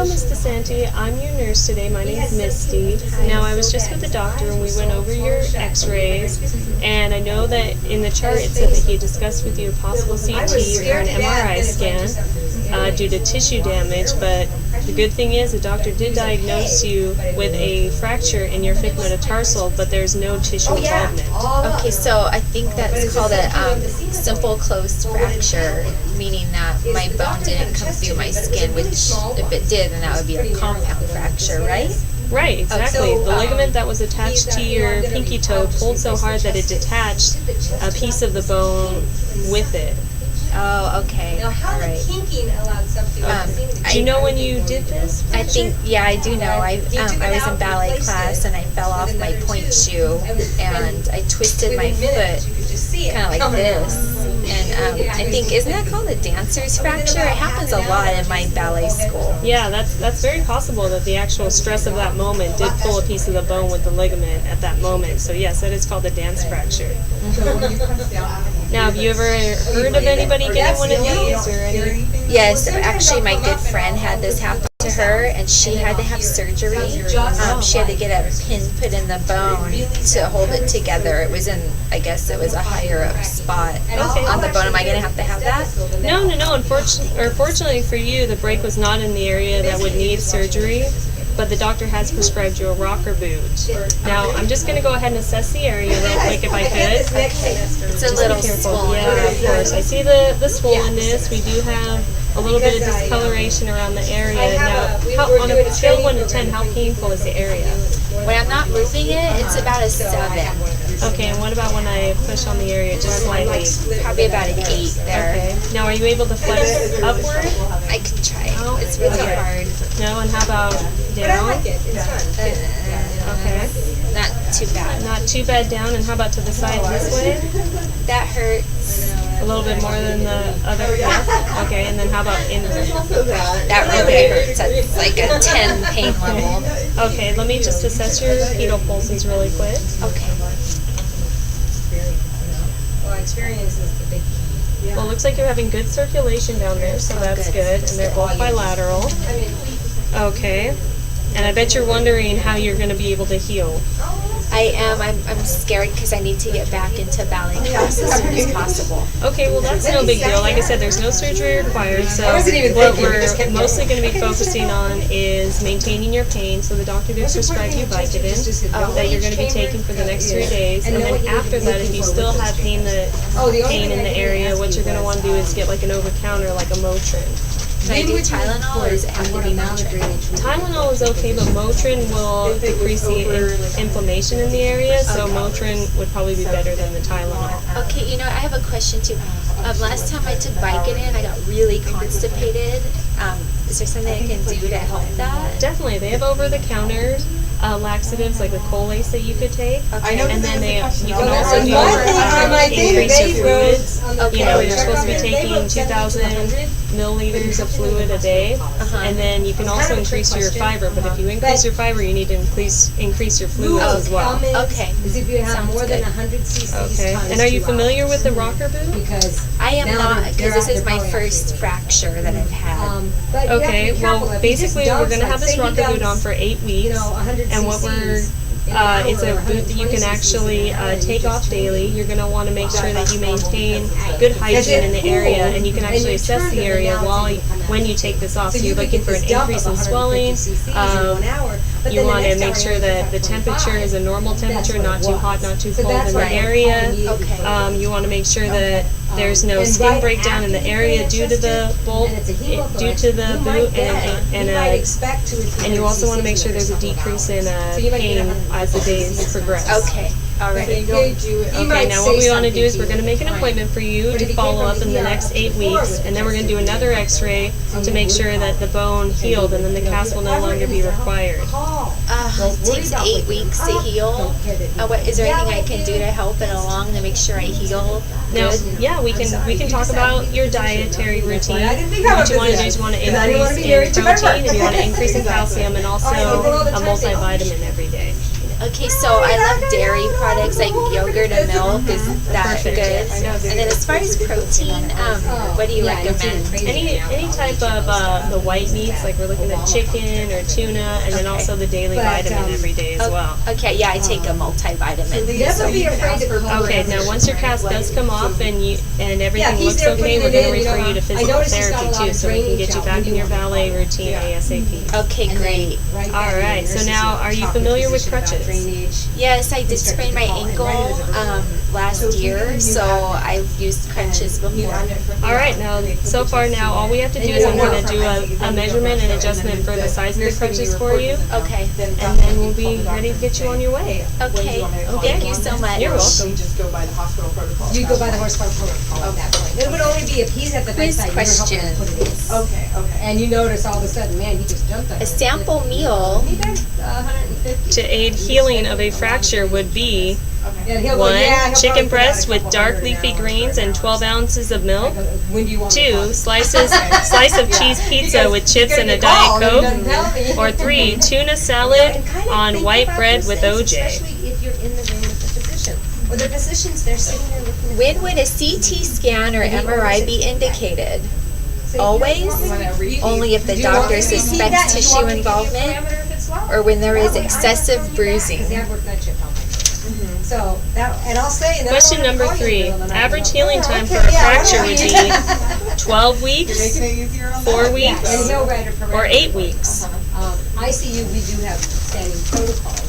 Hello, Ms. DeSanti. I'm your nurse today. My name is Misty. Now, I was just with the doctor and we went over your x-rays, and I know that in the chart it said that he discussed with you a possible CT or an MRI scan due to tissue damage, but the good thing is the doctor did diagnose you with a fracture in your fifth metatarsal, but there's no tissue involvement. Okay, so I think that's called a simple closed fracture, meaning that my bone didn't come through my skin, which if it did, then that would be a compound fracture, right? Right, exactly. The ligament that was attached to your pinky toe pulled so hard that it detached a piece of the bone with it. Oh, okay. Now, how the kinking allowed something Do you know when you did this? I think, yeah, I do know. I was in ballet class and I fell off my point shoe and I twisted my foot kind of like this. And I think, isn't that called a dancer's fracture? It happens a lot in my ballet school. Yeah, that's very possible that the actual stress of that moment did pull a piece of the bone with the ligament at that moment. So yes, that is called a dance fracture. Now, have you ever heard of anybody getting one of these or anything? Yes, actually my good friend had this happen to her and she had to have surgery. She had to get a pin put in the bone to hold it together. It was in, I guess it was a higher up spot on the bone. Am I going to have that? No. Fortunately for you, the break was not in the area that would need surgery, but the doctor has prescribed you a rocker boot. Now, I'm just going to go ahead and assess the area real quick if I could. It's a little swollen. Yeah, of course. I see the swollenness. We do have a little bit of discoloration around the area. Now, on a scale of 1 to 10, how painful is the area? When I'm not moving it, it's about a 7. Okay, and what about when I push on the area just slightly? Probably about an 8 there. Okay. Now, are you able to flex upward? I can try. It's really hard. No, and how about down? Okay. Not too bad. Not too bad down, and how about to the side this way? That hurts. A little bit more than the other? Yeah. Okay, and then how about inward? That really hurts. That's like a 10 pain level. Okay, let me just assess your pedal pulses really quick. Okay. Well, experience is the big key. Well, it looks like you're having good circulation down there, so that's good. And they're both bilateral. Okay. And I bet you're wondering how you're going to be able to heal. I am. I'm scared because I need to get back into ballet class as soon as possible. Okay, well that's no big deal. Like I said, there's no surgery required, so what we're mostly going to be focusing on is maintaining your pain. So the doctor did prescribe you Vicodin that you're going to be taking for the next 3 days, and then after that, if you still have pain in the area, what you're going to want to do is get like an over-the-counter, like a Motrin. Can I do Tylenol or does it have to be Motrin? Tylenol is okay, but Motrin will decrease the inflammation in the area, so Motrin would probably be better than the Tylenol. Okay, you know, I have a question too. Last time I took Vicodin, I got really constipated. Is there something I can do to help that? Definitely. They have over-the-counter laxatives like the Colace that you could take, and then you can also do increase your fluids. You know, you're supposed to be taking 2,000 milliliters of fluid a day, and then you can also increase your fiber. But if you increase your fiber, you need to increase your fluids as well. Okay. If you have more than 100 cc's. Okay. And are you familiar with the rocker boot? I am not, because this is my first fracture that I've had. Okay. Well, basically, we're going to have this rocker boot on for 8 weeks, and what it's a boot that you can actually take off daily. You're going to want to make sure that you maintain good hygiene in the area, and you can actually assess the area when you take this off. So you're looking for an increase in swelling. You want to make sure that the temperature is a normal temperature, not too hot, not too cold in the area. You want to make sure that there's no skin breakdown in the area due to the bolt, due to the boot, and you also want to make sure there's a decrease in pain as the days progress. Okay. All right. Okay, now what we want to do is we're going to make an appointment for you to follow up in the next 8 weeks, and then we're going to do another x-ray to make sure that the bone healed, and then the cast will no longer be required. It takes 8 weeks to heal. Is there anything I can do to help it along to make sure I heal? Now, yeah, we can talk about your dietary routine. What you want to do is you want to increase in protein, and you want to increase in calcium, and also a multivitamin every day. Okay, so I love dairy products like yogurt and milk. Is that Perfect. good? Yeah. And then as far as protein, what do you recommend? Any type of the white meats, like we're looking at chicken or tuna, and then also the daily vitamin every day as well. Okay, yeah, I take a multivitamin. Never be afraid to call. Okay, now once your cast does come off and everything looks okay, we're going to refer you to physical therapy too, so we can get you back in your ballet routine ASAP. Okay, great. All right, so now are you familiar with crutches? Yes, I did sprain my ankle last year, so I've used crutches before. All right, now so far now all we have to do is I'm going to do a measurement and adjustment for the size of the crutches for you, Okay. and then we'll be ready to get you on your way. Okay. Thank you so much. You're welcome. So you just go by the hospital protocol? You go by the horsepower protocol at that point. It would only be if he's at the Quiz bedside, you're helping him put it in. Okay, okay. And you notice all of a sudden, man, he just jumped on A it. sample meal. He does 150. To aid healing of a fracture would be And he'll go, 1. yeah, he'll Chicken probably breast put out a with couple dark hundred leafy an hour greens and 12 ounces of milk. When do you want me to 2. call? Slice of cheese pizza with chips and a Diet Coke. Or 3. Tuna salad on white bread with OJ. Especially if you're in the room with the physician. Or the physicians, they're sitting there looking at When would a CT scan or MRI be indicated? Always? Only if the doctor suspects tissue involvement or when there is excessive bruising? I've worked night shift all night. So that, and I'll say. And then Question I'll number call you 3. in the middle of the night. Average healing time for Okay, a yeah, fracture would whatever. be 12 weeks, Making it easier on 4 them. weeks, And he'll write a or 8 weeks. ICU, we do have standing protocols.